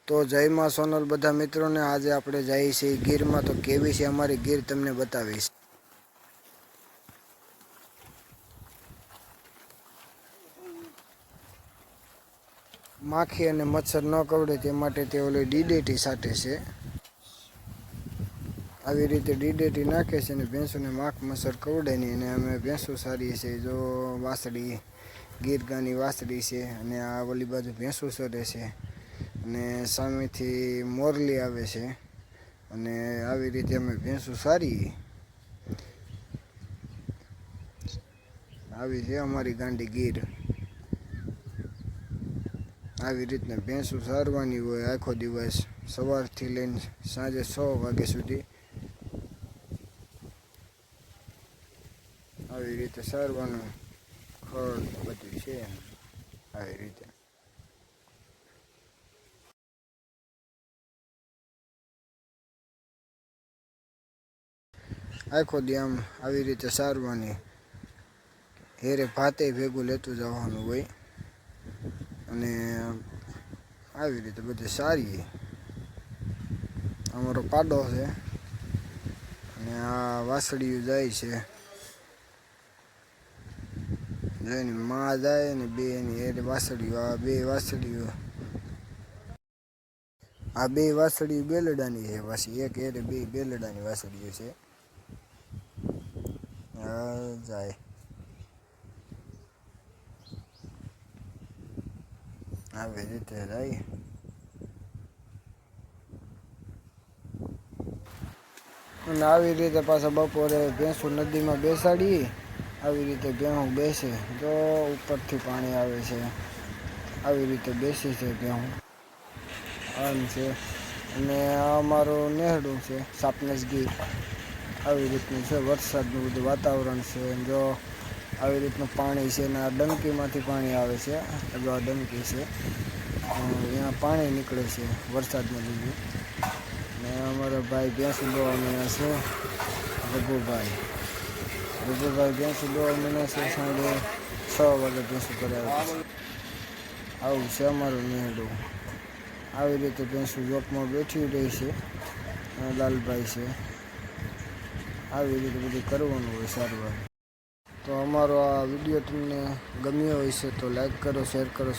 તો જય માં સોનલ બધા મિત્રોને, આજે આપણે જઈએ છીએ ગીરમાં. તો કેવી છે અમારી ગીર તમને બતાવીશ. માખી અને મચ્છર ન કરડે તે માટે તે ઓલી ડીડીટી છાંટે છે. આવી રીતે ડીડીટી નાખે છે અને ભેંસોને માખ મચ્છર કરડે નહીં. અને અમે ભેંસો સારીએ છીએ. જો વાસળી ગીર ગાયની વાસળી છે અને આ ઓલી બાજુ ભેંસો ચરે છે અને સામેથી મોરલી આવે છે. અને આવી રીતે અમે ભેંસો સારીએ. આવી છે અમારી ગાંડી ગીર. આવી રીતના ભેંસો સારવાની હોય આખો દિવસ, સવારથી લઈને સાંજે 6 વાગ્યા સુધી. આવી રીતે સારવાનું ખડ બધું છે. આવી રીતે આખો દી આમ આવી રીતે સારવાની. હેરે ભાતે ભેગું લેતું જવાનું હોય. અને આવી રીતે બધે સારીએ. અમારો પાડો છે અને આ વાસળીયું જાય છે. એની માં જાય ને બે એની હેરે વાસળીયું. આ બે વાસળીયું, આ બે વાસળીયું બેલડાની છે. પાછી એક હેરે બે બેલડાની વાસળીયું છે. જાય આવી રીતે જાય. અને આવી રીતે પાછા બપોરે ભેંસો નદીમાં બેસાડી. આવી રીતે ભેહું બેસે. જો ઉપરથી પાણી આવે છે. આવી રીતે બેસી છે ભેહું. આમ છે. અને આ અમારું નેહડું છે, સાપનેસ ગીર. આવી રીતનું છે. વરસાદનું બધું વાતાવરણ છે. જો આવી રીતનું પાણી છે ને આ ડંકીમાંથી પાણી આવે છે. જો આ ડંકી છે, અહીંયા પાણી નીકળે છે વરસાદને લીધે. ને અમારા ભાઈ ભેંસું દોવા મીના છે, રઘુભાઈ ભેંસું દોવા મીના છે. સાંજે 6 વાગે ભેંસું કરાવે છે. આવું છે અમારું નેહડું. આવી રીતે ભેંસું જોકમાં બેઠી રહી છે. લાલભાઈ છે. આવી રીતે બધું કરવાનું હોય સારવાર. તો અમારો આ વિડીયો તમને ગમ્યો હોય છે તો લાઈક કરો, શેર કરો.